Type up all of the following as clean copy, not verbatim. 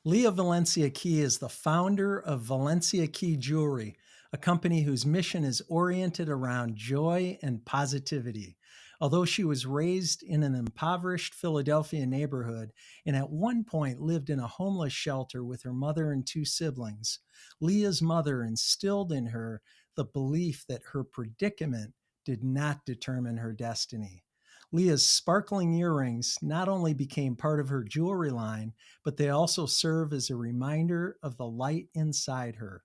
Lia Valencia Key is the founder of Valencia Key Jewelry, a company whose mission is oriented around joy and positivity. Although she was raised in an impoverished Philadelphia neighborhood and at one point lived in a homeless shelter with her mother and two siblings, Leah's mother instilled in her the belief that her predicament did not determine her destiny. Leah's sparkling earrings not only became part of her jewelry line, but they also serve as a reminder of the light inside her.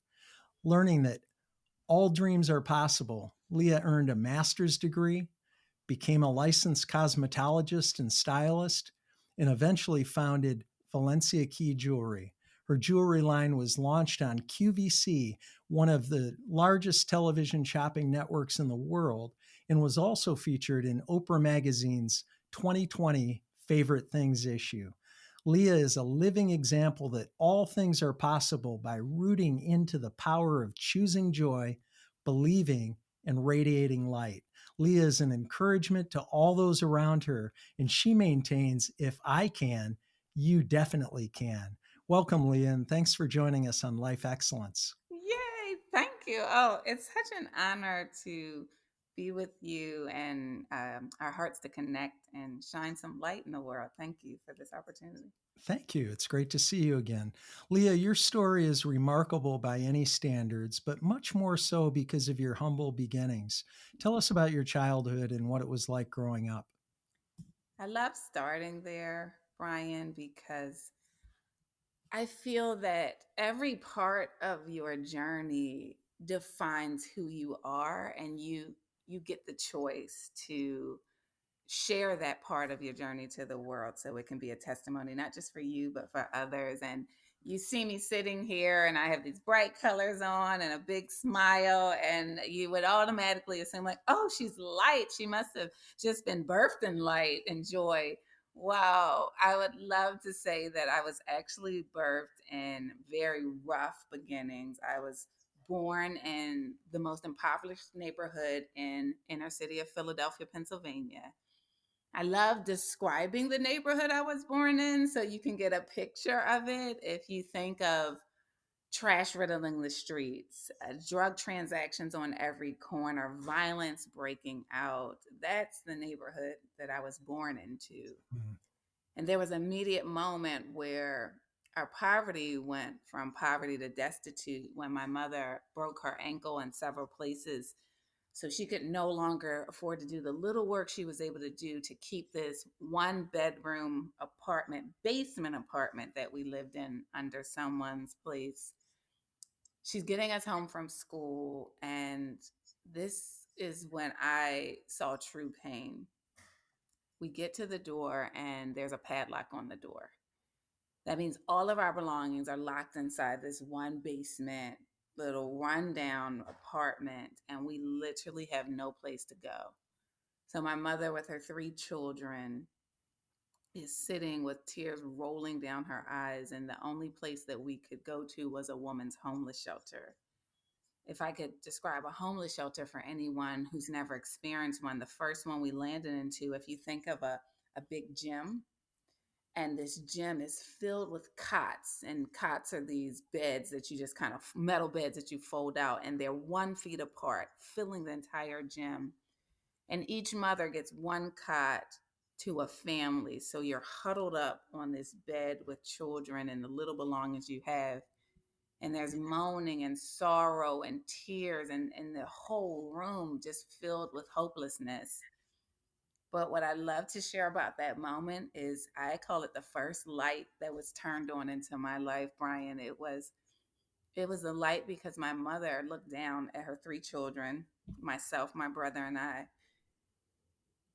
Learning that all dreams are possible, Leah earned a master's degree, became a licensed cosmetologist and stylist, and eventually founded Valencia Key Jewelry. Her jewelry line was launched on QVC, one of the largest television shopping networks in the world, and was also featured in Oprah Magazine's 2020 Favorite Things issue. Leah is a living example that all things are possible by rooting into the power of choosing joy, believing, and radiating light. Leah is an encouragement to all those around her, and she maintains, if I can, you definitely can. Welcome, Leah, and thanks for joining us on Life Excellence. Yay, thank you. Oh, it's such an honor to be with you and our hearts to connect and shine some light in the world. Thank you for this opportunity. Thank you. It's great to see you again. Leah, your story is remarkable by any standards, but much more so because of your humble beginnings. Tell us about your childhood and what it was like growing up. I love starting there, Brian, because I feel that every part of your journey defines who you are, and you get the choice to share that part of your journey to the world so it can be a testimony not just for you but for others. And you see me sitting here and I have these bright colors on and a big smile, and you would automatically assume like, oh, she's light, she must have just been birthed in light and joy. Wow, I would love to say that I was actually birthed in very rough beginnings. I was born in the most impoverished neighborhood in inner city of Philadelphia, Pennsylvania. I love describing the neighborhood I was born in so you can get a picture of it. If you think of trash riddling the streets, drug transactions on every corner, violence breaking out, that's the neighborhood that I was born into. Mm. And there was an immediate moment where our poverty went from poverty to destitute when my mother broke her ankle in several places, so she could no longer afford to do the little work she was able to do to keep this one bedroom apartment, basement apartment that we lived in under someone's place. She's getting us home from school, and this is when I saw true pain. We get to the door, and there's a padlock on the door. That means all of our belongings are locked inside this one basement, little rundown apartment, and we literally have no place to go. So my mother, with her three children, is sitting with tears rolling down her eyes, and the only place that we could go to was a woman's homeless shelter. If I could describe a homeless shelter for anyone who's never experienced one, the first one we landed into, if you think of a big gym, and this gym is filled with cots, and cots are these beds that you just kind of metal beds that you fold out, and they're 1 feet apart, filling the entire gym. And each mother gets one cot to a family. So you're huddled up on this bed with children and the little belongings you have. And there's moaning and sorrow and tears, and the whole room just filled with hopelessness. But what I love to share about that moment is I call it the first light that was turned on into my life, Brian. It was a light because my mother looked down at her three children, myself, my brother, and I.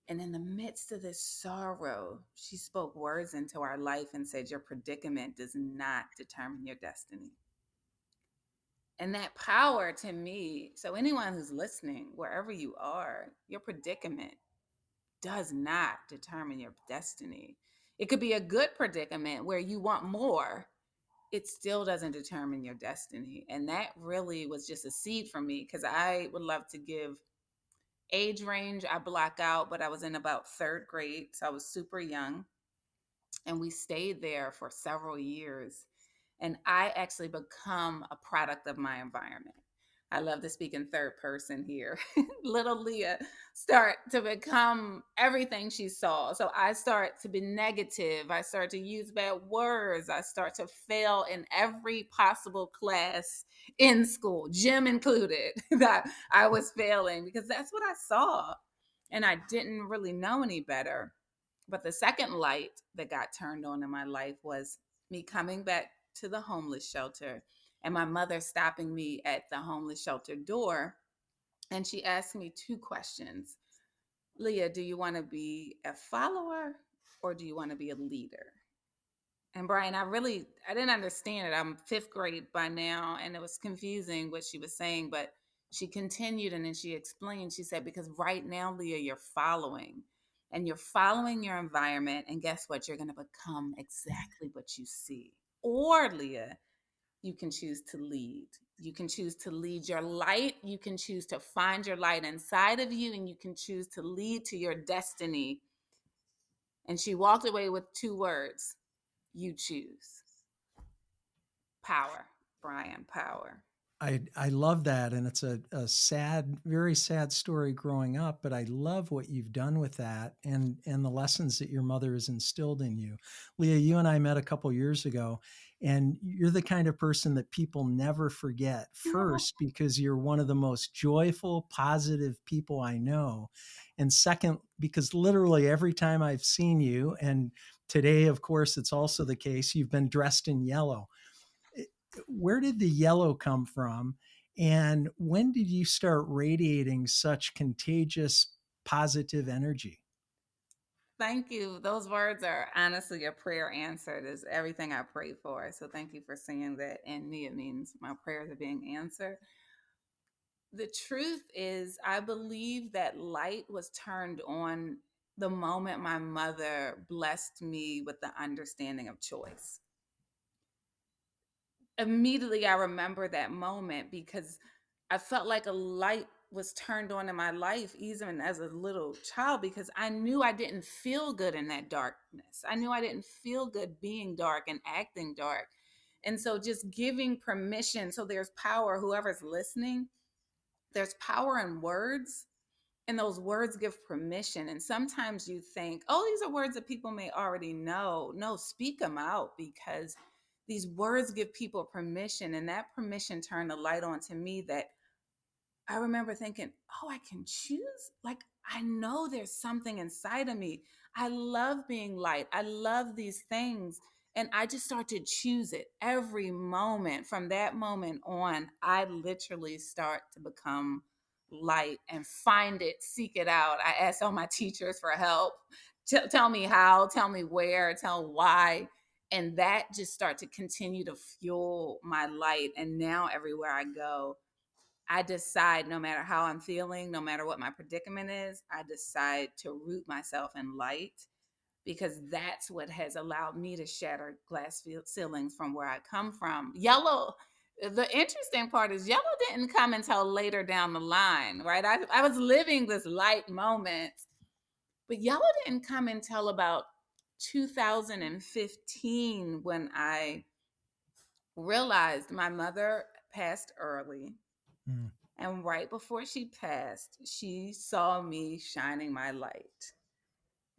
And in the midst of this sorrow, she spoke words into our life and said, your predicament does not determine your destiny. And that power to me, so anyone who's listening, wherever you are, your predicament does not determine your destiny. It could be a good predicament where you want more. It still doesn't determine your destiny. And that really was just a seed for me, because I would love to give age range. I block out, but I was in about third grade. So I was super young. And we stayed there for several years. And I actually become a product of my environment. I love to speak in third person here. Little Leah start to become everything she saw. So I start to be negative. I start to use bad words. I start to fail in every possible class in school, gym included, that I was failing because that's what I saw. And I didn't really know any better. But the second light that got turned on in my life was me coming back to the homeless shelter and my mother stopping me at the homeless shelter door. And she asked me two questions. Leah, do you want to be a follower or do you want to be a leader? And Brian, I didn't understand it. I'm fifth grade by now, and it was confusing what she was saying, but she continued and then she explained. She said, because right now, Leah, you're following and you're following your environment. And guess what? You're going to become exactly what you see. Or, Leah, you can choose to lead. You can choose to lead your light. You can choose to find your light inside of you, and you can choose to lead to your destiny. And she walked away with two words: you choose. Power, Brian, power. I love that. And it's a sad, very sad story growing up, but I love what you've done with that and the lessons that your mother has instilled in you. Leah, you and I met a couple years ago, and you're the kind of person that people never forget. First, because you're one of the most joyful, positive people I know. And second, because literally every time I've seen you, and today, of course, it's also the case, you've been dressed in yellow. Where did the yellow come from? And when did you start radiating such contagious positive energy? Thank you. Those words are honestly a prayer answered, is everything I prayed for. So thank you for saying that. In me, it means my prayers are being answered. The truth is, I believe that light was turned on the moment my mother blessed me with the understanding of choice. Immediately, I remember that moment because I felt like a light was turned on in my life, even as a little child, because I knew I didn't feel good in that darkness. I knew I didn't feel good being dark and acting dark. And so just giving permission. So there's power, whoever's listening, there's power in words, and those words give permission. And sometimes you think, oh, these are words that people may already know. No, speak them out, because these words give people permission. And that permission turned the light on to me that I remember thinking, oh, I can choose. Like, I know there's something inside of me. I love being light. I love these things. And I just start to choose it every moment. From that moment on, I literally start to become light and find it, seek it out. I ask all my teachers for help. Tell me how, tell me where, tell why. And that just start to continue to fuel my light. And now everywhere I go, I decide, no matter how I'm feeling, no matter what my predicament is, I decide to root myself in light, because that's what has allowed me to shatter glass ceilings from where I come from. Yellow, the interesting part is yellow didn't come until later down the line, right? I was living this light moment, but yellow didn't come until about 2015 when I realized my mother passed early. Mm. And right before she passed, she saw me shining my light.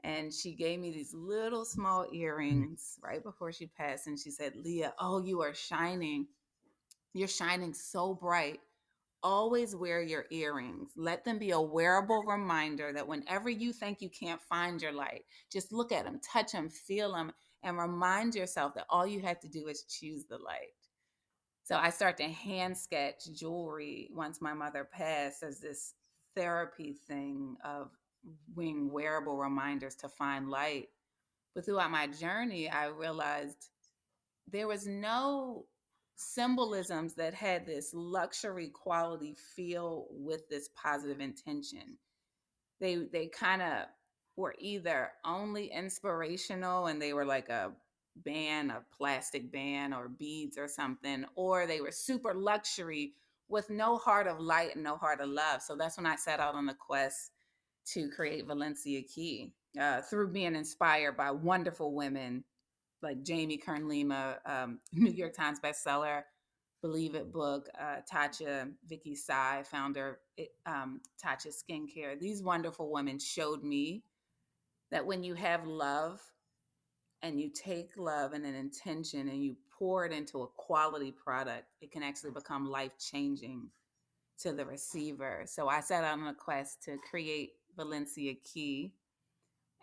And she gave me these little small Mm. earrings right before she passed. And she said, Leah, oh, you are shining. You're shining so bright. Always wear your earrings. Let them be a wearable reminder that whenever you think you can't find your light, just look at them, touch them, feel them, and remind yourself that all you have to do is choose the light. So I start to hand sketch jewelry once my mother passed as this therapy thing of being wearable reminders to find light. But throughout my journey, I realized there was no symbolisms that had this luxury quality feel with this positive intention. They kind of were either only inspirational and they were like a band, a plastic band or beads or something, or they were super luxury with no heart of light and no heart of love. So that's when I set out on the quest to create Valencia Key, through being inspired by wonderful women like Jamie Kern Lima, New York Times bestseller, Believe It book, Tatcha, Vicky Sai, founder Tatcha Skincare. These wonderful women showed me that when you have love and you take love and an intention and you pour it into a quality product, it can actually become life changing to the receiver. So I set out on a quest to create Valencia Key.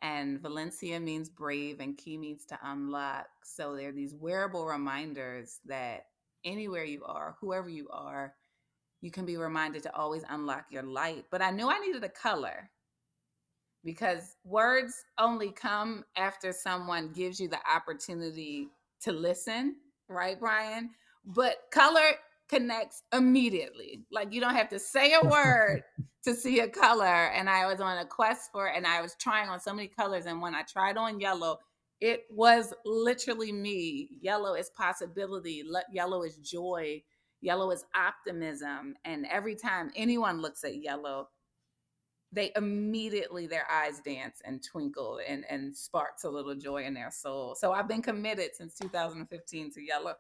And Valencia means brave and key means to unlock. So there are these wearable reminders that anywhere you are, whoever you are, you can be reminded to always unlock your light. But I knew I needed a color because words only come after someone gives you the opportunity to listen, right, Brian? But color connects immediately. Like you don't have to say a word to see a color. And I was on a quest for it, and I was trying on so many colors. And when I tried on yellow, it was literally me. Yellow is possibility, yellow is joy, yellow is optimism. And every time anyone looks at yellow, they immediately their eyes dance and twinkle and sparks a little joy in their soul. So I've been committed since 2015 to yellow.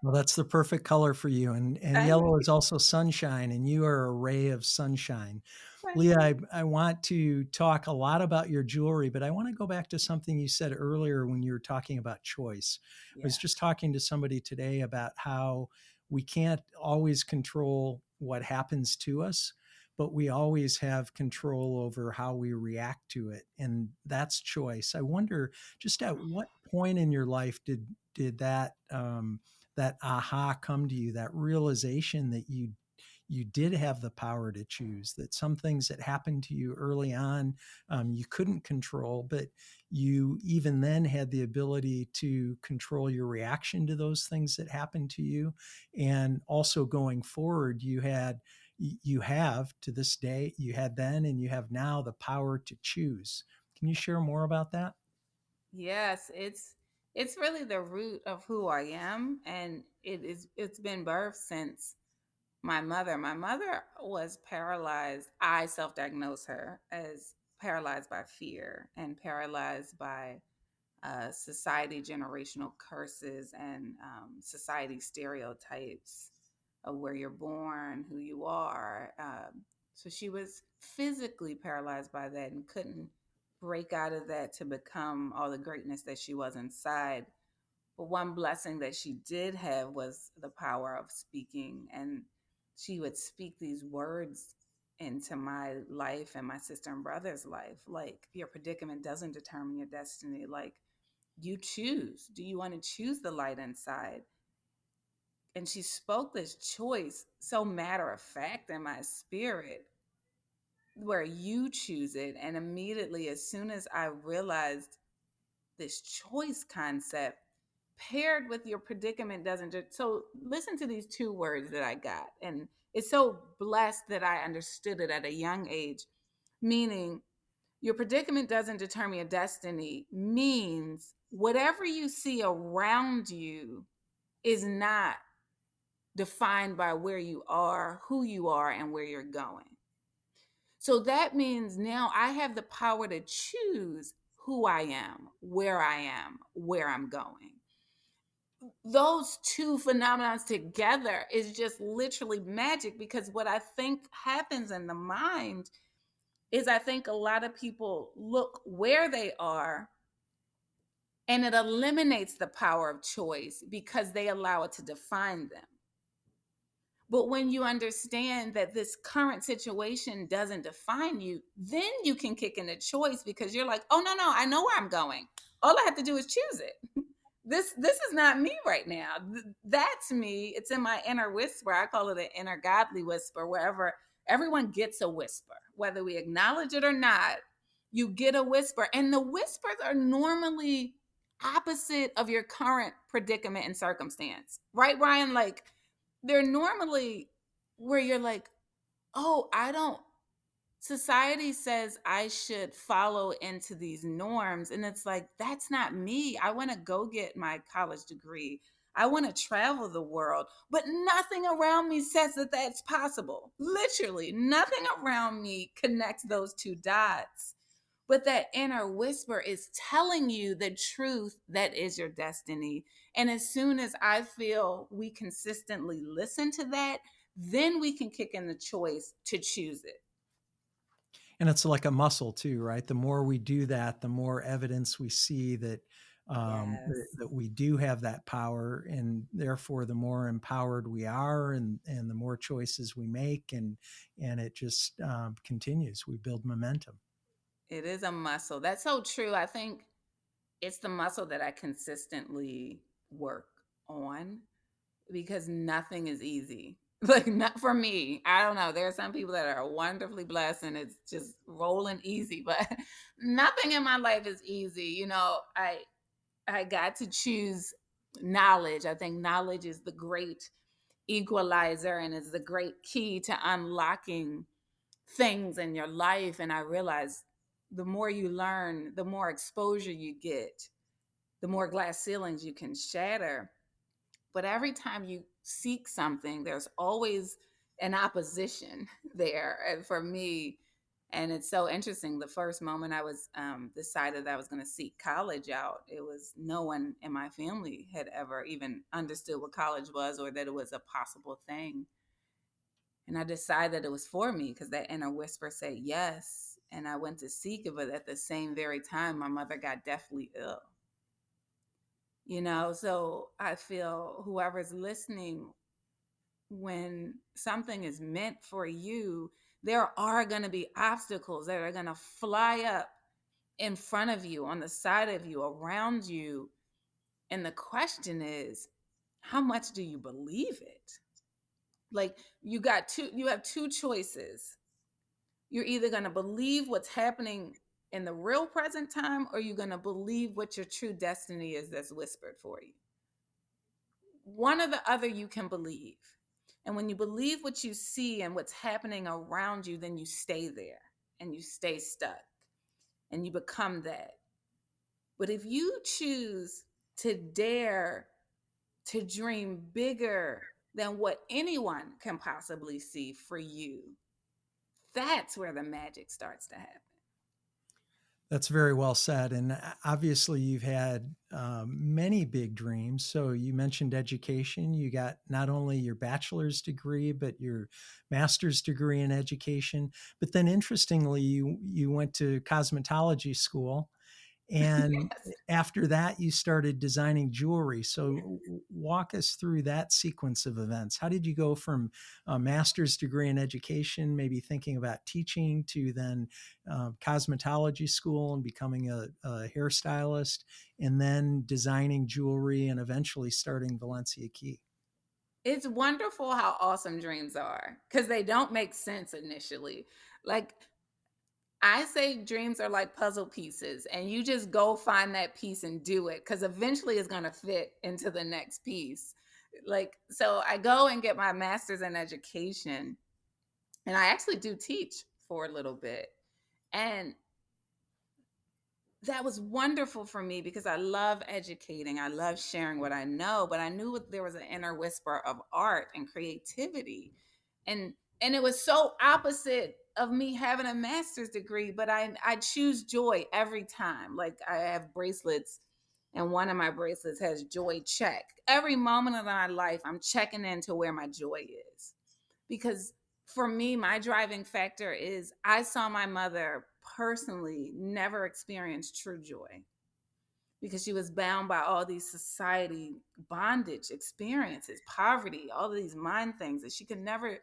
Well, that's the perfect color for you. And Thank yellow you. is also sunshine, and you are a ray of sunshine. Thank Leah, you. I want to talk a lot about your jewelry, but I want to go back to something you said earlier when you were talking about choice. I was Yeah. just talking to somebody today about how we can't always control what happens to us, but we always have control over how we react to it. And that's choice. I wonder just at what point in your life did that aha come to you, that realization that you did have the power to choose, that some things that happened to you early on you couldn't control, but you even then had the ability to control your reaction to those things that happened to you. And also going forward, you have to this day, you had then and you have now the power to choose. Can you share more about that? Yes, it's really the root of who I am, and it's been birthed since my mother. My mother was paralyzed. I self-diagnosed her as paralyzed by fear and paralyzed by society generational curses and society stereotypes of where you're born, who you are. So she was physically paralyzed by that and couldn't break out of that to become all the greatness that she was inside. But one blessing that she did have was the power of speaking. And she would speak these words into my life and my sister and brother's life. Like, your predicament doesn't determine your destiny. Like, you choose. Do you want to choose the light inside? And she spoke this choice so matter of fact in my spirit, where you choose it. And immediately, as soon as I realized this choice concept paired with your predicament doesn't just, so listen to these two words that I got. And it's so blessed that I understood it at a young age, meaning your predicament doesn't determine your destiny means whatever you see around you is not defined by where you are, who you are, and where you're going. So that means now I have the power to choose who I am, where I'm going. Those two phenomena together is just literally magic, because what I think happens in the mind is I think a lot of people look where they are and it eliminates the power of choice because they allow it to define them. But when you understand that this current situation doesn't define you, then you can kick in a choice, because you're like, oh, no, I know where I'm going. All I have to do is choose it. This is not me right now. That's me. It's in my inner whisper. I call it an inner godly whisper, wherever everyone gets a whisper, whether we acknowledge it or not. You get a whisper, and the whispers are normally opposite of your current predicament and circumstance, right, Brian? Like, they're normally where you're like, oh, I don't, society says I should follow into these norms. And it's like, that's not me. I want to go get my college degree. I want to travel the world. But nothing around me says that that's possible. Literally, nothing around me connects those two dots. But that inner whisper is telling you the truth that is your destiny. And as soon as I feel we consistently listen to that, then we can kick in the choice to choose it. And it's like a muscle too, right? The more we do that, the more evidence we see that Yes. that we do have that power, and therefore the more empowered we are, and the more choices we make, and it just continues. We build momentum. It is a muscle. That's so true. I think it's the muscle that I consistently work on because nothing is easy. Like, not for me. I don't know. There are some people that are wonderfully blessed and it's just rolling easy, but nothing in my life is easy. I got to choose knowledge. I think knowledge is the great equalizer and is the great key to unlocking things in your life. And I realized the more you learn, the more exposure you get, the more glass ceilings you can shatter. But every time you seek something, there's always an opposition there. And for me, and it's so interesting. The first moment I was decided that I was going to seek college out, it was no one in my family had ever even understood what college was or that it was a possible thing. And I decided it was for me because that inner whisper said yes. And I went to seek it, but at the same very time, my mother got deathly ill. So I feel whoever's listening, when something is meant for you, there are going to be obstacles that are going to fly up in front of you, on the side of you, around you. And the question is, how much do you believe it? Like, you have two choices. You're either going to believe what's happening in the real present time, or you're going to believe what your true destiny is that's whispered for you. One or the other you can believe. And when you believe what you see and what's happening around you, then you stay there and you stay stuck and you become that. But if you choose to dare to dream bigger than what anyone can possibly see for you, that's where the magic starts to happen. That's very well said. And obviously, you've had many big dreams. So, you mentioned education. You got not only your bachelor's degree, but your master's degree in education. But then, interestingly, you went to cosmetology school. And Yes. after that, you started designing jewelry. So, walk us through that sequence of events. How did you go from a master's degree in education, maybe thinking about teaching, to then cosmetology school and becoming a hairstylist, and then designing jewelry and eventually starting Valencia Key? It's wonderful how awesome dreams are because they don't make sense initially. Like, I say dreams are like puzzle pieces, and you just go find that piece and do it because eventually it's going to fit into the next piece. Like, so I go and get my master's in education, and I actually do teach for a little bit. And that was wonderful for me because I love educating. I love sharing what I know, but I knew there was an inner whisper of art and creativity. And and it was so opposite of me having a master's degree, but I choose joy every time. Like, I have bracelets and one of my bracelets has joy check. Every moment of my life I'm checking into where my joy is. Because for me, my driving factor is I saw my mother personally never experience true joy because she was bound by all these society bondage experiences, poverty, all of these mind things that she could never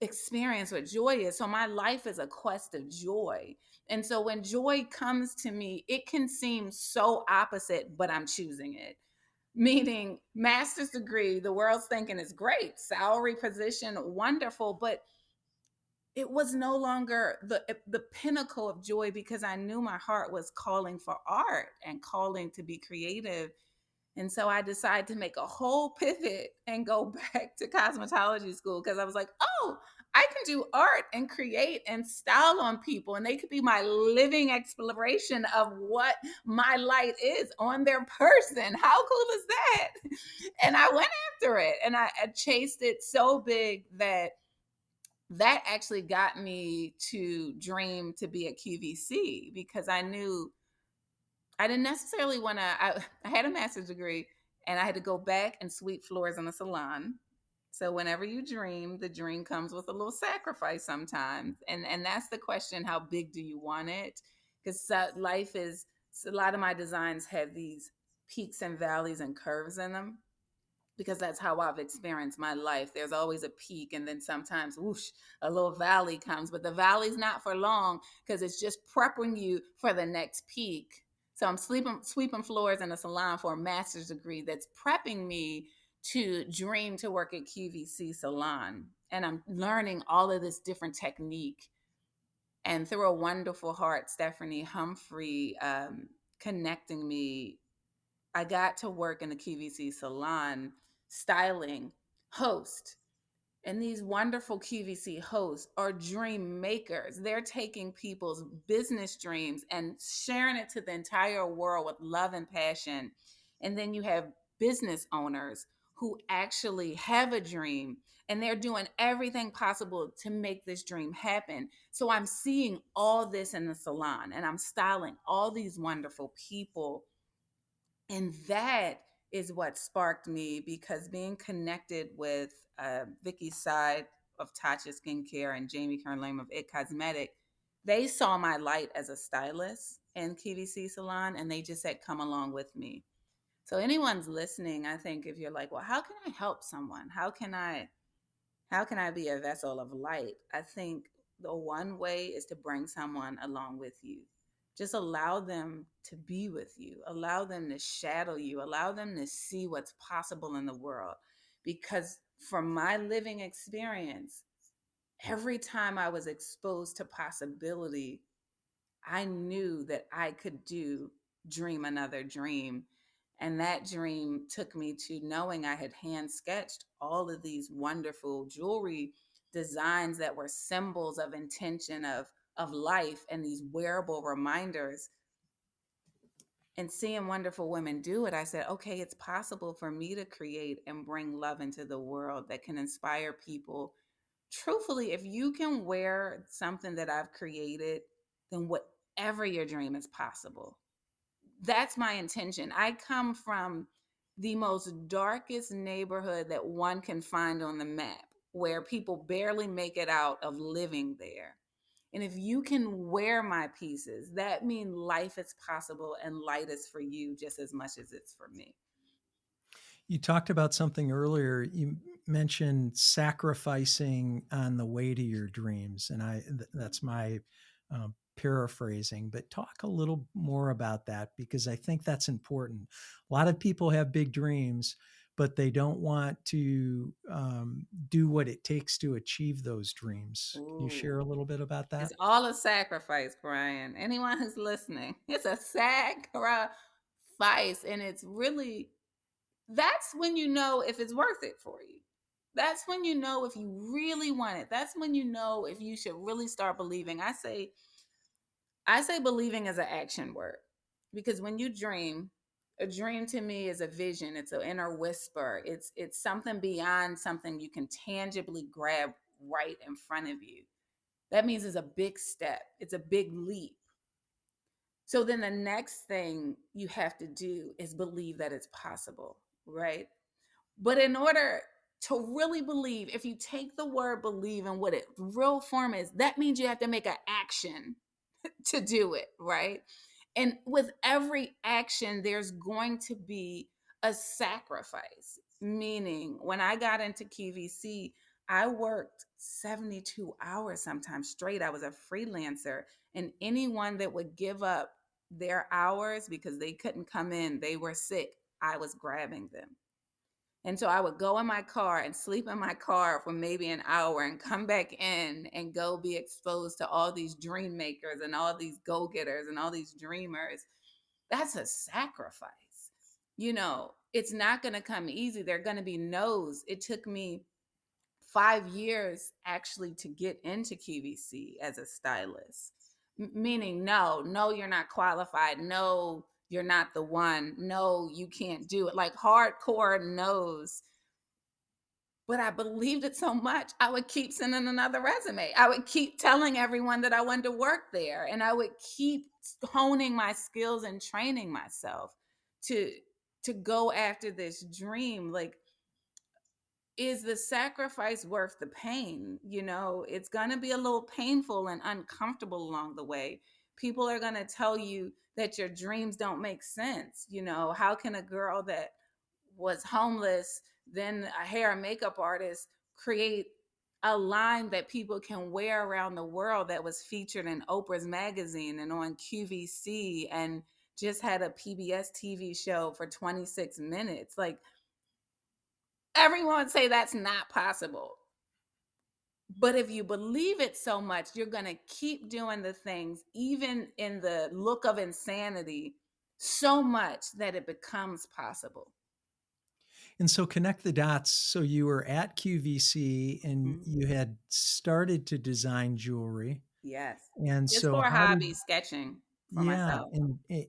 experience what joy is. So my life is a quest of joy. And so when joy comes to me, it can seem so opposite, but I'm choosing it. Meaning, master's degree, the world's thinking is great, salary, position, wonderful, but it was no longer the pinnacle of joy because I knew my heart was calling for art and calling to be creative. And so I decided to make a whole pivot and go back to cosmetology school because I was like, oh, I can do art and create and style on people, and they could be my living exploration of what my light is on their person. How cool is that? And I went after it and I chased it so big that that actually got me to dream to be a QVC, because I knew I didn't necessarily want to. I had a master's degree, and I had to go back and sweep floors in a salon. So whenever you dream, the dream comes with a little sacrifice sometimes, and that's the question: how big do you want it? Because life is, a lot of my designs have these peaks and valleys and curves in them, because that's how I've experienced my life. There's always a peak, and then sometimes whoosh, a little valley comes, but the valley's not for long, because it's just prepping you for the next peak. So I'm sweeping floors in a salon for a master's degree that's prepping me to dream to work at QVC Salon. And I'm learning all of this different technique. And through a wonderful heart, Stephanie Humphrey, connecting me, I got to work in the QVC Salon styling host. And these wonderful QVC hosts are dream makers. They're taking people's business dreams and sharing it to the entire world with love and passion. And then you have business owners who actually have a dream, and they're doing everything possible to make this dream happen. So I'm seeing all this in the salon, and I'm styling all these wonderful people, and that is what sparked me, because being connected with Vicky's side of Tatcha Skincare and Jamie Kern Lame of It Cosmetic, they saw my light as a stylist in QVC Salon, and they just said, come along with me. So anyone's listening, I think if you're like, well, how can I help someone? How can I be a vessel of light? I think the one way is to bring someone along with you. Just allow them to be with you, allow them to shadow you, allow them to see what's possible in the world. Because from my living experience, every time I was exposed to possibility, I knew that I could dream another dream. And that dream took me to knowing I had hand sketched all of these wonderful jewelry designs that were symbols of intention, of life, and these wearable reminders. And seeing wonderful women do it, I said, okay, it's possible for me to create and bring love into the world that can inspire people. Truthfully, if you can wear something that I've created, then whatever your dream is possible. That's my intention. I come from the most darkest neighborhood that one can find on the map, where people barely make it out of living there. And if you can wear my pieces, that means life is possible and light is for you just as much as it's for me. You talked about something earlier. You mentioned sacrificing on the way to your dreams, and that's my paraphrasing. But talk a little more about that, because I think that's important. A lot of people have big dreams, but they don't want to do what it takes to achieve those dreams. Can you Ooh, share a little bit about that? it's all a sacrifice, Brian. Anyone who's listening, it's a sacrifice. And it's really, that's when you know if it's worth it for you. That's when you know if you really want it. That's when you know if you should really start believing. I say believing is an action word, because when you dream, a dream to me is a vision. It's an inner whisper. It's something beyond something you can tangibly grab right in front of you. That means it's a big step. It's a big leap. So then the next thing you have to do is believe that it's possible, right? But in order to really believe, if you take the word believe and what its real form is, that means you have to make an action to do it, right? And with every action, there's going to be a sacrifice. Meaning, when I got into QVC, I worked 72 hours sometimes straight. I was a freelancer, and anyone that would give up their hours because they couldn't come in, they were sick, I was grabbing them. And so I would go in my car and sleep in my car for maybe an hour and come back in and go be exposed to all these dream makers and all these go getters and all these dreamers. That's a sacrifice. It's not going to come easy. There are going to be no's. It took me 5 years actually to get into QVC as a stylist. Meaning, no, you're not qualified. No, you're not the one. No, you can't do it. Like hardcore no's. But I believed it so much, I would keep sending another resume. I would keep telling everyone that I wanted to work there, and I would keep honing my skills and training myself to go after this dream. Like, is the sacrifice worth the pain? You know, it's going to be a little painful and uncomfortable along the way. People are going to tell you that your dreams don't make sense. You know, how can a girl that was homeless, then a hair and makeup artist, create a line that people can wear around the world that was featured in Oprah's magazine and on QVC and just had a PBS TV show for 26 minutes? Like, everyone would say that's not possible. But if you believe it so much, you're going to keep doing the things, even in the look of insanity, so much that it becomes possible. And so connect the dots. So you were at QVC and Mhm. you had started to design jewelry. Yes. And Just so for a how did hobby, sketching for yeah, myself.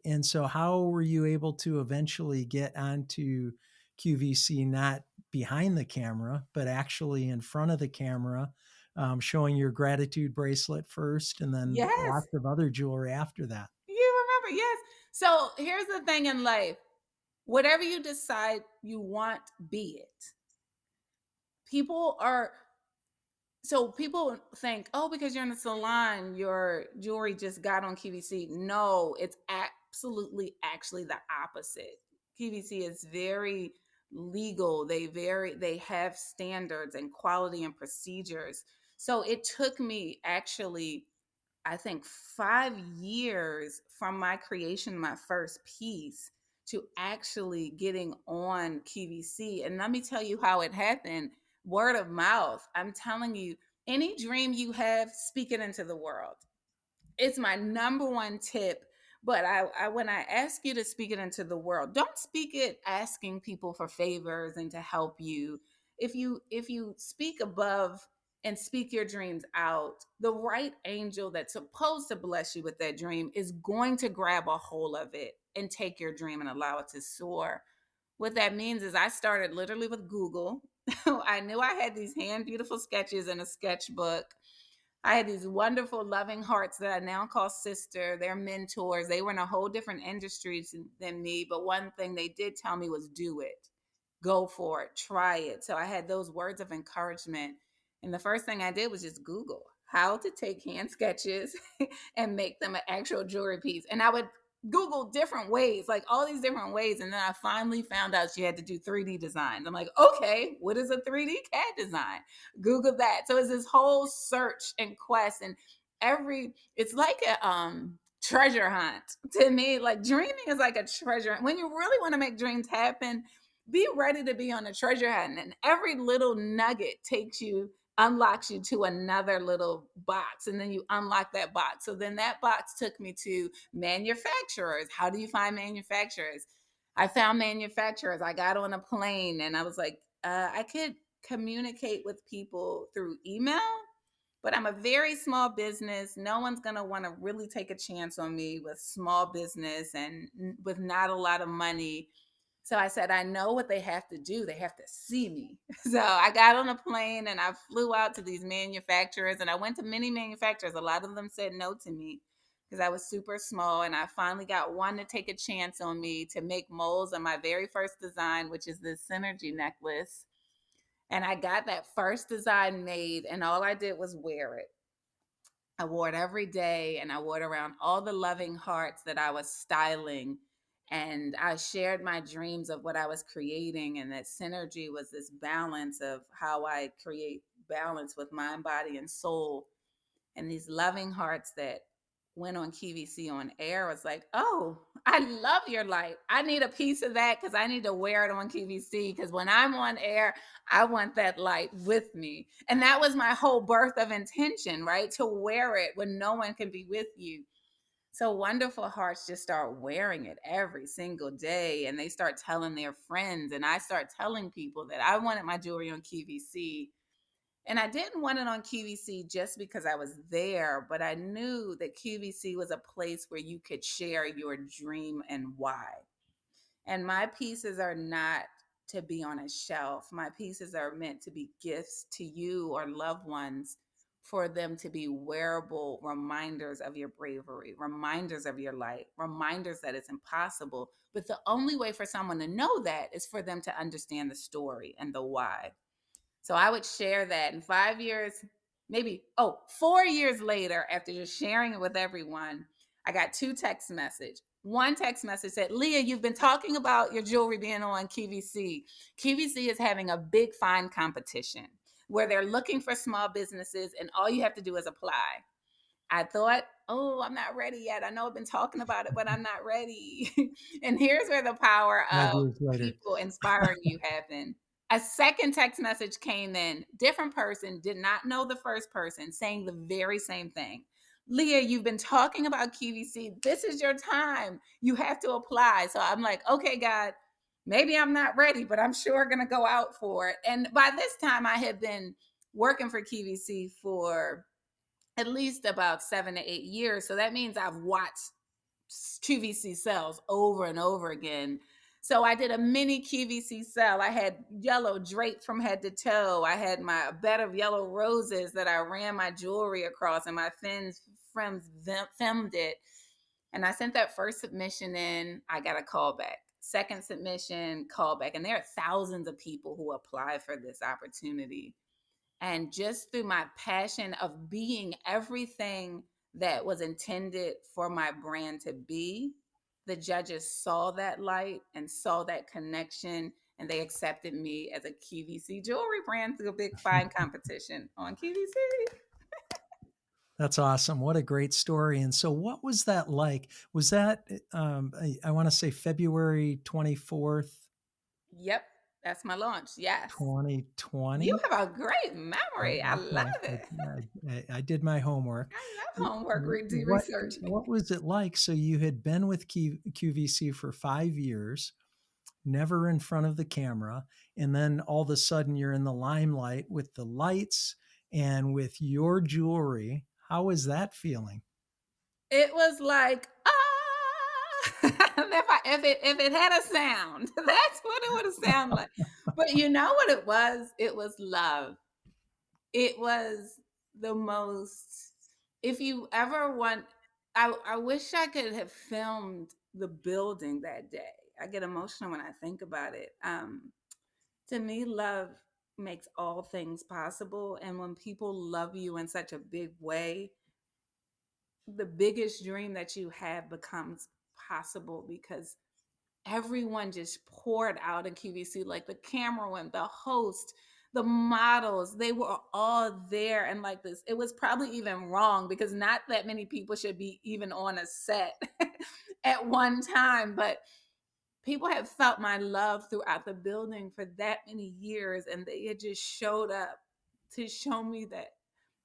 and so how were you able to eventually get onto QVC, not behind the camera, but actually in front of the camera, showing your gratitude bracelet first and then Yes. lots of other jewelry after that? You remember, yes. So here's the thing in life: whatever you decide you want, be it. People are So people think, oh, because you're in the salon, your jewelry just got on QVC. No, it's absolutely actually the opposite. QVC is very legal. They have standards and quality and procedures. So it took me actually, I think, 5 years from my creation, my first piece, to actually getting on QVC. And let me tell you how it happened: word of mouth. I'm telling you, any dream you have, speak it into the world. It's my number one tip. But when I ask you to speak it into the world, don't speak it asking people for favors and to help you. If you speak above and speak your dreams out, the right angel that's supposed to bless you with that dream is going to grab a hold of it and take your dream and allow it to soar. What that means is I started literally with Google. I knew I had these hand beautiful sketches in a sketchbook. I had these wonderful, loving hearts that I now call sister. They're mentors. They were in a whole different industry than me. But one thing they did tell me was do it, go for it, try it. So I had those words of encouragement. And the first thing I did was just Google how to take hand sketches and make them an actual jewelry piece. And I would Google different ways, like all these different ways. And then I finally found out you had to do 3D designs. I'm like, okay, what is a 3D CAD design? Google that. So it's this whole search and quest, and it's like a treasure hunt to me. Like, dreaming is like a treasure hunt. When you really want to make dreams happen, be ready to be on a treasure hunt, and every little nugget unlocks you to another little box, and then you unlock that box. So then that box took me to manufacturers. How do you find manufacturers? I found manufacturers. I got on a plane and I was like, I could communicate with people through email, but I'm a very small business. No one's going to want to really take a chance on me with small business and with not a lot of money. So I said, I know what they have to do. They have to see me. So I got on a plane and I flew out to these manufacturers, and I went to many manufacturers. A lot of them said no to me because I was super small. And I finally got one to take a chance on me to make molds on my very first design, which is this synergy necklace. And I got that first design made, and all I did was wear it. I wore it every day, and I wore it around all the loving hearts that I was styling. And I shared my dreams of what I was creating, and that synergy was this balance of how I create balance with mind, body, and soul. And these loving hearts that went on QVC on air was like, oh, I love your light. I need a piece of that because I need to wear it on QVC, because when I'm on air, I want that light with me. And that was my whole birth of intention, right? To wear it when no one can be with you. So wonderful hearts just start wearing it every single day, and they start telling their friends, and I start telling people that I wanted my jewelry on QVC. And I didn't want it on QVC just because I was there, but I knew that QVC was a place where you could share your dream and why. And my pieces are not to be on a shelf. My pieces are meant to be gifts to you or loved ones, for them to be wearable reminders of your bravery, reminders of your light, reminders that it's impossible. But the only way for someone to know that is for them to understand the story and the why. So I would share that in 5 years, maybe, 4 years later, after just sharing it with everyone, I got two text messages. One text message said, Leah, you've been talking about your jewelry being on QVC. QVC is having a big find competition where they're looking for small businesses and all you have to do is apply. I thought, oh, I'm not ready yet. I know I've been talking about it, but I'm not ready. And here's where the power 5 of years later. people inspiring you happen. A second text message came in, different person, did not know the first person, saying the very same thing. Leah, you've been talking about QVC. This is your time. You have to apply. So I'm like, okay, God, maybe I'm not ready, but I'm sure going to go out for it. And by this time, I had been working for QVC for at least about 7 to 8 years. So that means I've watched QVC sales over and over again. So I did a mini QVC sale. I had yellow draped from head to toe. I had my bed of yellow roses that I ran my jewelry across, and my friends filmed it. And I sent that first submission in. I got a call back. Second submission, call back. And there are thousands of people who apply for this opportunity. And just through my passion of being everything that was intended for my brand to be, the judges saw that light and saw that connection, and they accepted me as a QVC jewelry brand through a big fine competition on QVC. That's awesome. What a great story. And so what was that like? Was that, I want to say February 24th, Yep, that's my launch. Yes. You 2020? have a great memory. I love Okay. it. I did my homework. I love homework What research. what was it like? So you had been with QVC for 5 years, never in front of the camera, and then all of a sudden you're in the limelight with the lights and with your jewelry. How was that feeling? It was like, if it had a sound, that's what it would have sounded like. But you know what it was? It was love. It was the most. If you ever want, I wish I could have filmed the building that day. I get emotional when I think about it. To me, love makes all things possible, and when people love you in such a big way, the biggest dream that you have becomes possible because everyone just poured out in QVC, like the cameraman, the host, the models, they were all there. And like this, it was probably even wrong because not that many people should be even on a set at one time, but people have felt my love throughout the building for that many years, and they had just showed up to show me that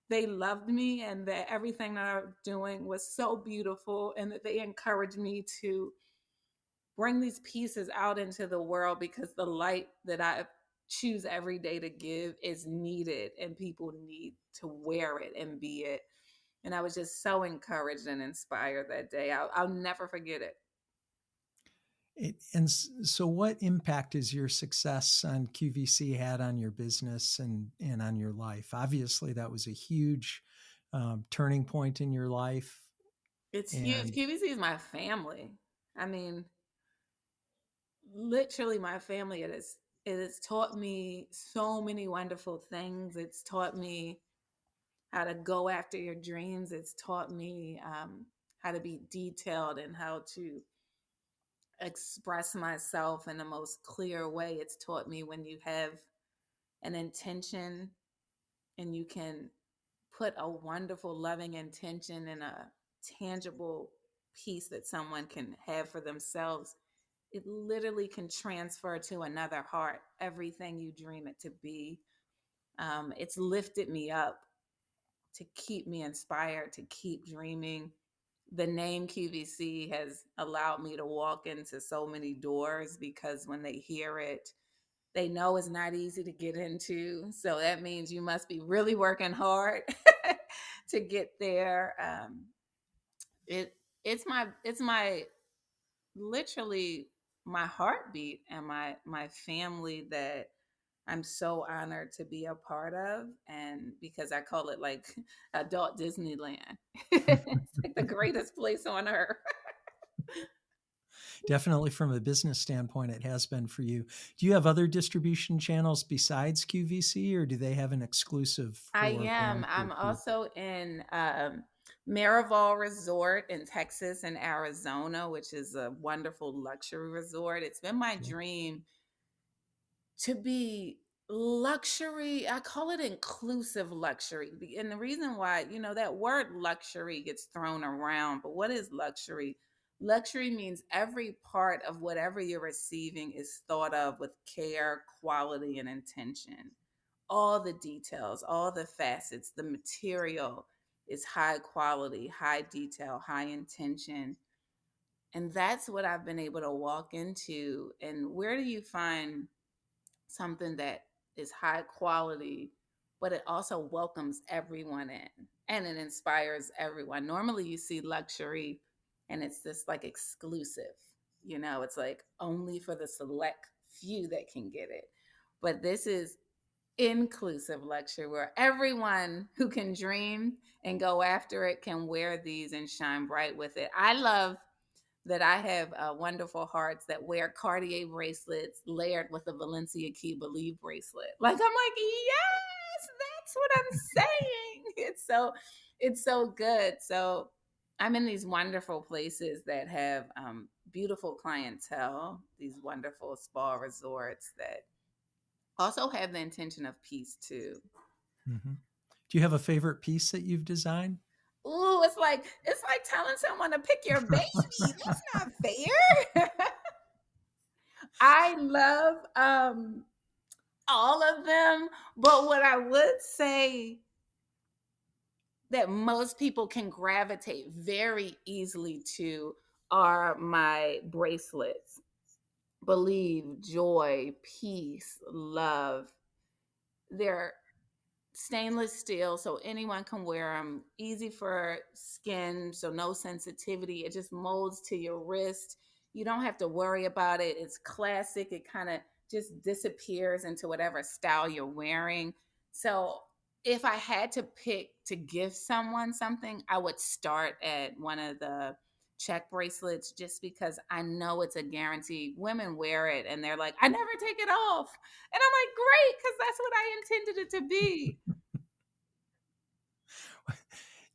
they loved me and that everything that I was doing was so beautiful, and that they encouraged me to bring these pieces out into the world because the light that I choose every day to give is needed and people need to wear it and be it. And I was just so encouraged and inspired that day. I'll never forget it. So what impact has your success on QVC had on your business and on your life? Obviously, that was a huge turning point in your life. It's huge. And QVC is my family. I mean, literally my family. It has taught me so many wonderful things. It's taught me how to go after your dreams. It's taught me how to be detailed and how to express myself in the most clear way. It's taught me when you have an intention and you can put a wonderful, loving intention in a tangible piece that someone can have for themselves, it literally can transfer to another heart everything you dream it to be. It's lifted me up to keep me inspired, to keep dreaming. The name QVC has allowed me to walk into so many doors because when they hear it, they know it's not easy to get into. So that means you must be really working hard to get there. It it's my literally my heartbeat and my family that I'm so honored to be a part of. And because I call it like adult Disneyland, it's like the greatest place on earth. Definitely from a business standpoint, it has been for you. Do you have other distribution channels besides QVC, or do they have an exclusive I for am. Valencia I'm Key? also in Marival Resort in Texas and Arizona, which is a wonderful luxury resort. It's been my Cool. dream to be luxury. I call it inclusive luxury. And the reason why, that word luxury gets thrown around, but what is luxury? Luxury means every part of whatever you're receiving is thought of with care, quality, and intention. All the details, all the facets, the material is high quality, high detail, high intention. And that's what I've been able to walk into. And where do you find something that is high quality, but it also welcomes everyone in and it inspires everyone? Normally, you see luxury and it's this like exclusive, it's like only for the select few that can get it. But this is inclusive luxury where everyone who can dream and go after it can wear these and shine bright with it. I love that I have wonderful hearts that wear Cartier bracelets layered with a Valencia Key Believe bracelet. Like I'm like, yes, that's what I'm saying. It's so good. So I'm in these wonderful places that have beautiful clientele, these wonderful spa resorts that also have the intention of peace too. Hmm. Do you have a favorite piece that you've designed? Ooh, it's like telling someone to pick your baby. That's not fair. I love all of them, but what I would say that most people can gravitate very easily to are my bracelets. Believe, joy, peace, love. They're stainless steel, so anyone can wear them. Easy for skin, so no sensitivity. It just molds to your wrist. You don't have to worry about it. It's classic. It kind of just disappears into whatever style you're wearing. So if I had to pick to give someone something, I would start at one of the check bracelets just because I know it's a guarantee. Women wear it and they're like, I never take it off. And I'm like, great, because that's what I intended it to be.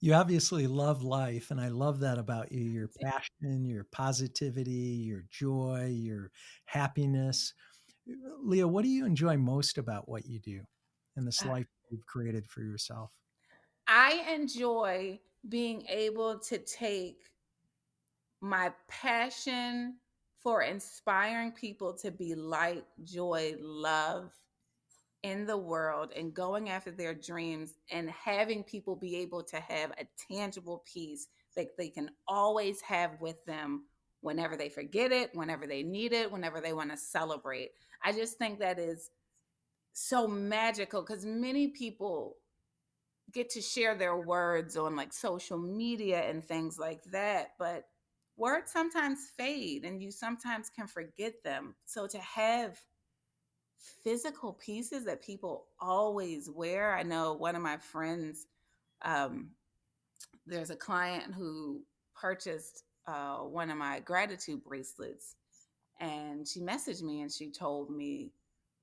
You obviously love life, and I love that about you, I your do. passion, your positivity, your joy, your happiness. Leah, what do you enjoy most about what you do in this Uh, life you've created for yourself? I enjoy being able to take my passion for inspiring people to be light, joy, love in the world and going after their dreams and having people be able to have a tangible piece that they can always have with them whenever they forget it, whenever they need it, whenever they want to celebrate. I just think that is so magical because many people get to share their words on like social media and things like that, but words sometimes fade and you sometimes can forget them. So to have physical pieces that people always wear. I know one of my friends, um, there's a client who purchased one of my gratitude bracelets, and she messaged me and she told me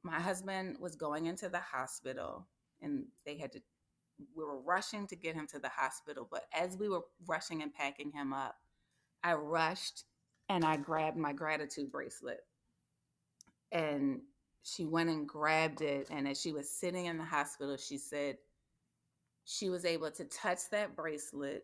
my husband was going into the hospital and we were rushing to get him to the hospital. But as we were rushing and packing him up, I rushed and I grabbed my gratitude bracelet. And she went and grabbed it. And as she was sitting in the hospital, she said she was able to touch that bracelet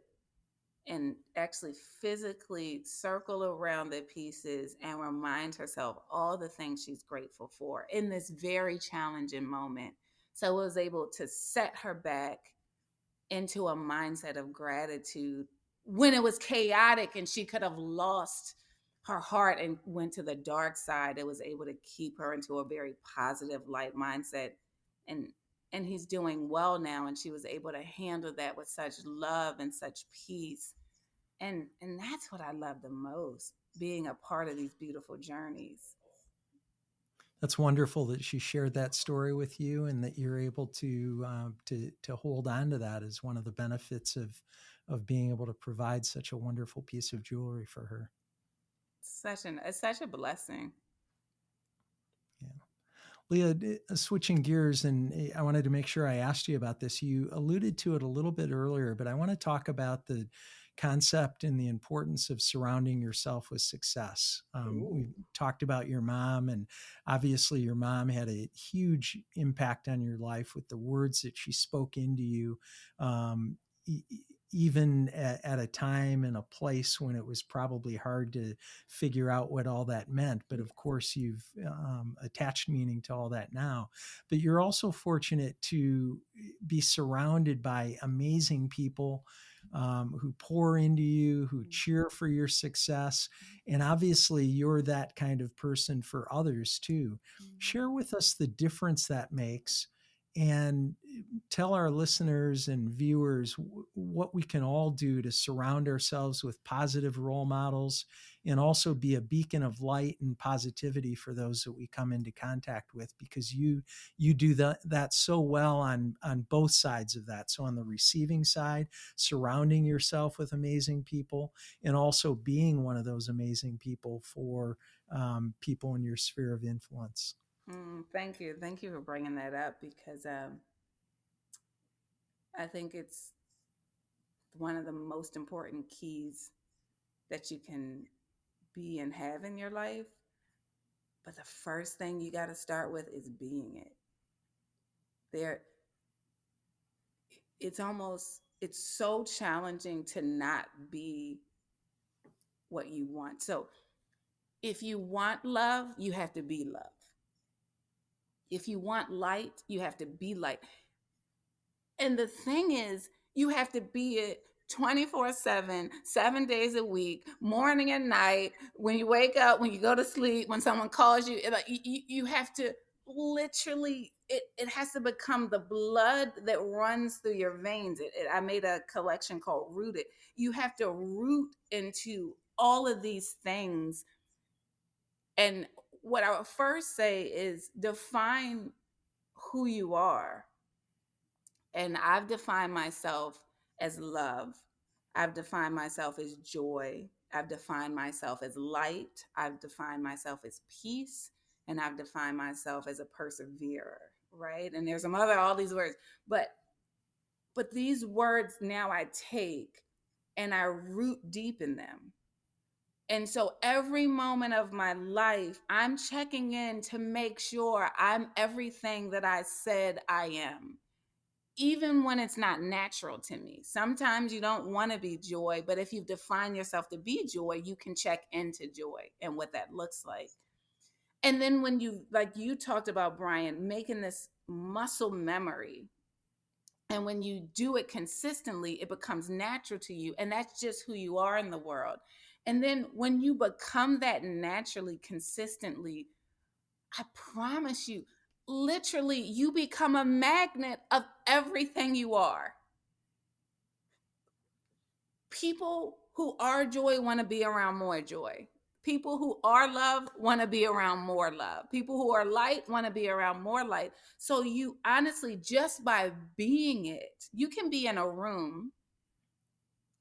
and actually physically circle around the pieces and remind herself all the things she's grateful for in this very challenging moment. So it was able to set her back into a mindset of gratitude when it was chaotic and she could have lost her heart and went to the dark side. It was able to keep her into a very positive light mindset, and he's doing well now, and she was able to handle that with such love and such peace. And that's what I love the most. being a part of these beautiful journeys. That's wonderful that she shared that story with you, and that you're able to hold on to that as one of the benefits of being able to provide such a wonderful piece of jewelry for her. It's such a blessing. Yeah. Leah, switching gears, and I wanted to make sure I asked you about this. You alluded to it a little bit earlier, but I want to talk about the concept and the importance of surrounding yourself with success. We talked about your mom, and obviously, your mom had a huge impact on your life with the words that she spoke into you. Um, Even at a time and a place when it was probably hard to figure out what all that meant. But of course, you've attached meaning to all that now. But you're also fortunate to be surrounded by amazing people who pour into you, who cheer for your success. And obviously, you're that kind of person for others too. Share with us the difference that makes, and tell our listeners and viewers what we can all do to surround ourselves with positive role models, and also be a beacon of light and positivity for those that we come into contact with, because you do that so well on both sides of that. So on the receiving side, surrounding yourself with amazing people, and also being one of those amazing people for people in your sphere of influence. Thank you. Thank you for bringing that up, because I think it's one of the most important keys that you can be and have in your life. But the first thing you got to start with is being it. There, it's so challenging to not be what you want. So if you want love, you have to be love. If you want light, you have to be light. And the thing is, you have to be it 24/7, 7 days a week, morning and night, when you wake up, when you go to sleep, when someone calls you. Like you have to literally, it has to become the blood that runs through your veins. I made a collection called Rooted. You have to root into all of these things. And what I would first say is define who you are. And I've defined myself as love. I've defined myself as joy. I've defined myself as light. I've defined myself as peace. And I've defined myself as a perseverer, right? And there's all these words. But these words now I take and I root deep in them. And so every moment of my life, I'm checking in to make sure I'm everything that I said I am, even when it's not natural to me. Sometimes you don't want to be joy, but if you define yourself to be joy, you can check into joy and what that looks like. And then when you, like you talked about, Brian, making this muscle memory, and when you do it consistently, it becomes natural to you. And that's just who you are in the world. And then when you become that naturally, consistently, I promise you, literally, you become a magnet of everything you are. People who are joy want to be around more joy. People who are love want to be around more love. People who are light want to be around more light. So you honestly, just by being it, you can be in a room.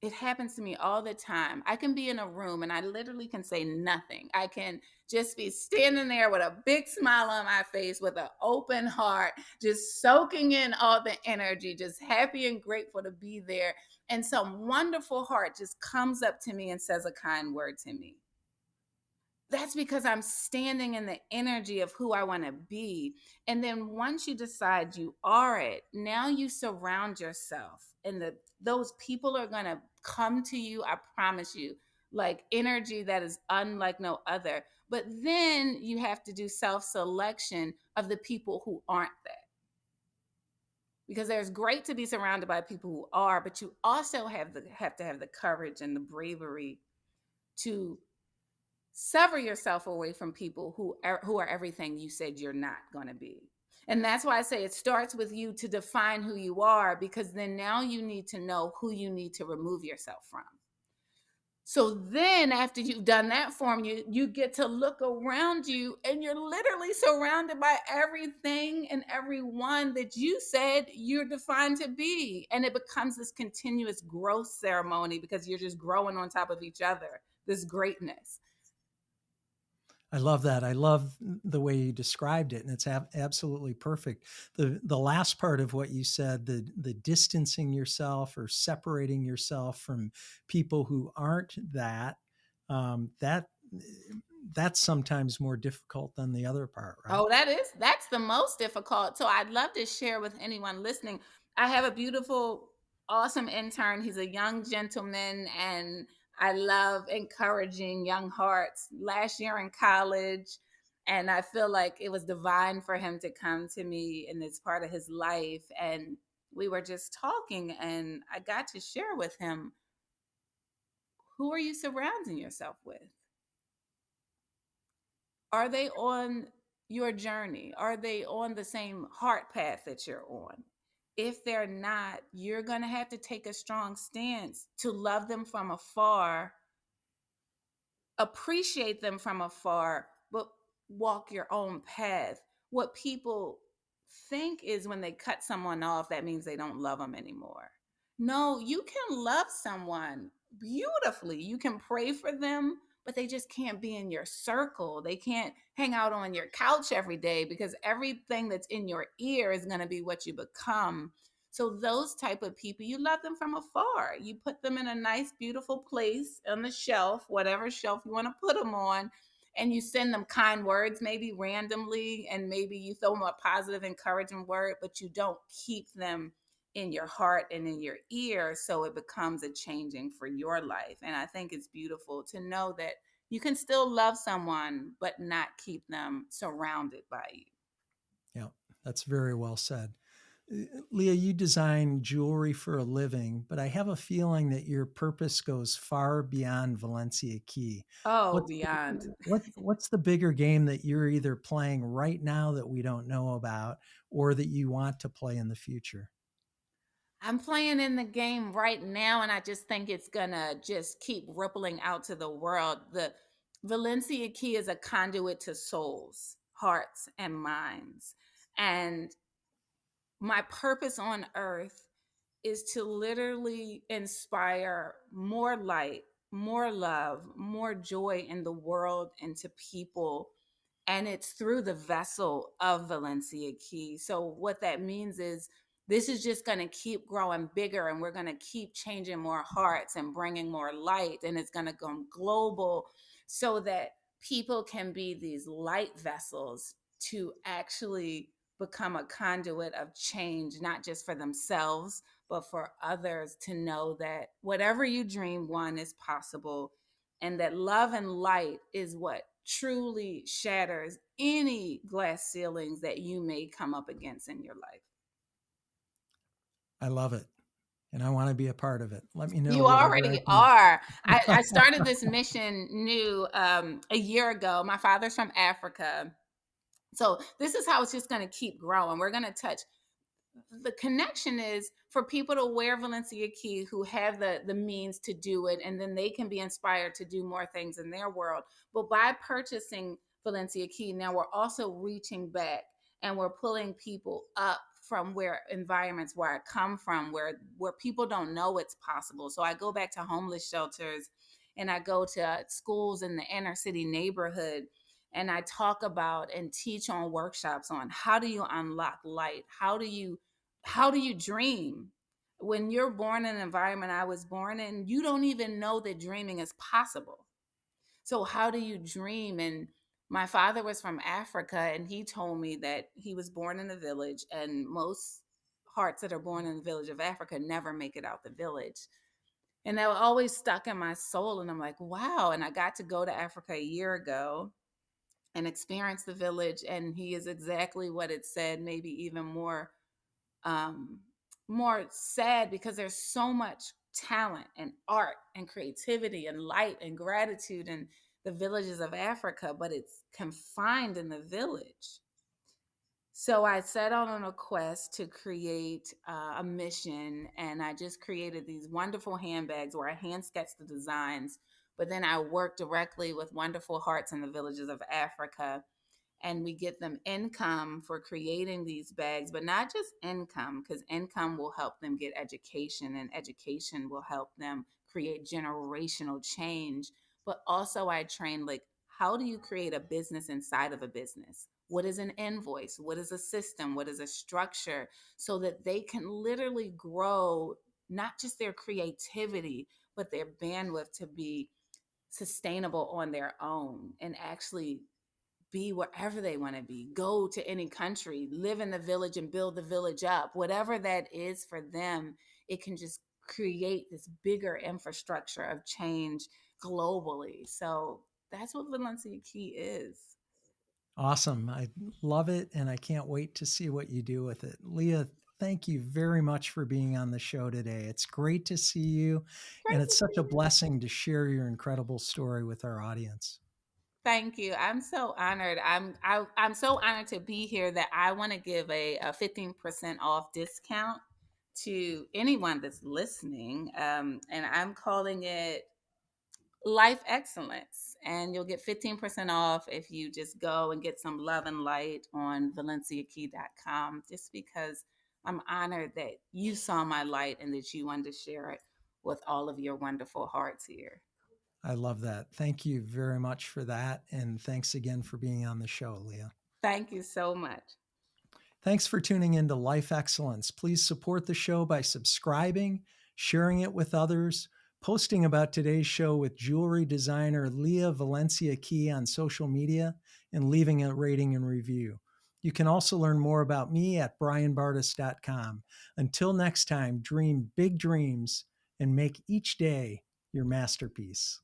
It happens to me all the time. I can be in a room and I literally can say nothing. I can just be standing there with a big smile on my face, with an open heart, just soaking in all the energy, just happy and grateful to be there. And some wonderful heart just comes up to me and says a kind word to me. That's because I'm standing in the energy of who I want to be. And then once you decide you are it, now you surround yourself, and those people are going to come to you, I promise you, like energy that is unlike no other. But then you have to do self-selection of the people who aren't that. Because there's great to be surrounded by people who are, but you also have to have the courage and the bravery to sever yourself away from people who are everything you said you're not going to be. And that's why I say it starts with you to define who you are, because then now you need to know who you need to remove yourself from. So then after you've done that for them, you get to look around you and you're literally surrounded by everything and everyone that you said you're defined to be. And it becomes this continuous growth ceremony because you're just growing on top of each other, this greatness. I love that. I love the way you described it, and it's absolutely perfect. The last part of what you said, the distancing yourself or separating yourself from people who aren't that, that that's sometimes more difficult than the other part, right? Oh, that's the most difficult. So I'd love to share with anyone listening. I have a beautiful, awesome intern. He's a young gentleman, and I love encouraging young hearts. Last year in college, and I feel like it was divine for him to come to me in this part of his life. And we were just talking, and I got to share with him, who are you surrounding yourself with? Are they on your journey? Are they on the same heart path that you're on? If they're not, you're going to have to take a strong stance to love them from afar, appreciate them from afar, but walk your own path. What people think is when they cut someone off, that means they don't love them anymore. No, you can love someone beautifully. You can pray for them, but they just can't be in your circle. They can't hang out on your couch every day because everything that's in your ear is going to be what you become. So those type of people, you love them from afar. You put them in a nice, beautiful place on the shelf, whatever shelf you want to put them on, and you send them kind words, maybe randomly, and maybe you throw them a positive, encouraging word, but you don't keep them in your heart and in your ear, so it becomes a changing for your life. And I think it's beautiful to know that you can still love someone, but not keep them surrounded by you. Yeah, that's very well said. Leah, you design jewelry for a living, but I have a feeling that your purpose goes far beyond Valencia Key. Oh, What's beyond. what's the bigger game that you're either playing right now that we don't know about, or that you want to play in the future? I'm playing in the game right now, and I just think it's gonna just keep rippling out to the world. The Valencia Key is a conduit to souls, hearts, and minds. And my purpose on earth is to literally inspire more light, more love, more joy in the world and to people. And it's through the vessel of Valencia Key. So, what that means is this is just going to keep growing bigger, and we're going to keep changing more hearts and bringing more light. And it's going to go global so that people can be these light vessels to actually become a conduit of change, not just for themselves, but for others to know that whatever you dream, one is possible, and that love and light is what truly shatters any glass ceilings that you may come up against in your life. I love it, and I want to be a part of it. Let me know You whatever I already can. are. I started this mission new a year ago. My father's from Africa. So this is how it's just going to keep growing. We're going to touch. The connection is for people to wear Valencia Key who have the means to do it, and then they can be inspired to do more things in their world. But by purchasing Valencia Key, now we're also reaching back and we're pulling people up from where environments where I come from, where people don't know it's possible. So I go back to homeless shelters and I go to schools in the inner city neighborhood, and I talk about and teach on workshops on how do you unlock light? How do you dream? When you're born in an environment I was born in, you don't even know that dreaming is possible. So how do you dream? And my father was from Africa, and he told me that he was born in a village, and most hearts that are born in the village of Africa never make it out the village. And that always stuck in my soul. And I'm like, wow. And I got to go to Africa a year ago and experience the village. And he is exactly what it said, maybe even um, more sad, because there's so much talent and art and creativity and light and gratitude in the villages of Africa, but it's confined in the village. So I set out on a quest to create a mission, and I just created these wonderful handbags where I hand sketched the designs But then I work directly with wonderful hearts in the villages of Africa, and we get them income for creating these bags, but not just income, because income will help them get education, and education will help them create generational change. But also, I train, like, how do you create a business inside of a business? What is an invoice? What is a system? What is a structure? So that they can literally grow not just their creativity, but their bandwidth to be sustainable on their own and actually be wherever they want to be, go to any country, live in the village and build the village up. Whatever that is for them, it can just create this bigger infrastructure of change globally. So that's what Valencia Key is. Awesome. I love it, and I can't wait to see what you do with it. Lia, thank you very much for being on the show today. It's great to see you, and Great to it's such a see you. blessing to share your incredible story with our audience. Thank you. I'm so honored. I'm so honored to be here that I want to give a 15% off discount to anyone that's listening. And I'm calling it Life Excellence. And you'll get 15% off if you just go and get some love and light on valenciakey.com, just because I'm honored that you saw my light and that you wanted to share it with all of your wonderful hearts here. I love that. Thank you very much for that. And thanks again for being on the show, Lia. Thank you so much. Thanks for tuning in to Life Excellence. Please support the show by subscribing, sharing it with others, posting about today's show with jewelry designer Lia Valencia Key on social media, and leaving a rating and review. You can also learn more about me at brianbartes.com. Until next time, dream big dreams and make each day your masterpiece.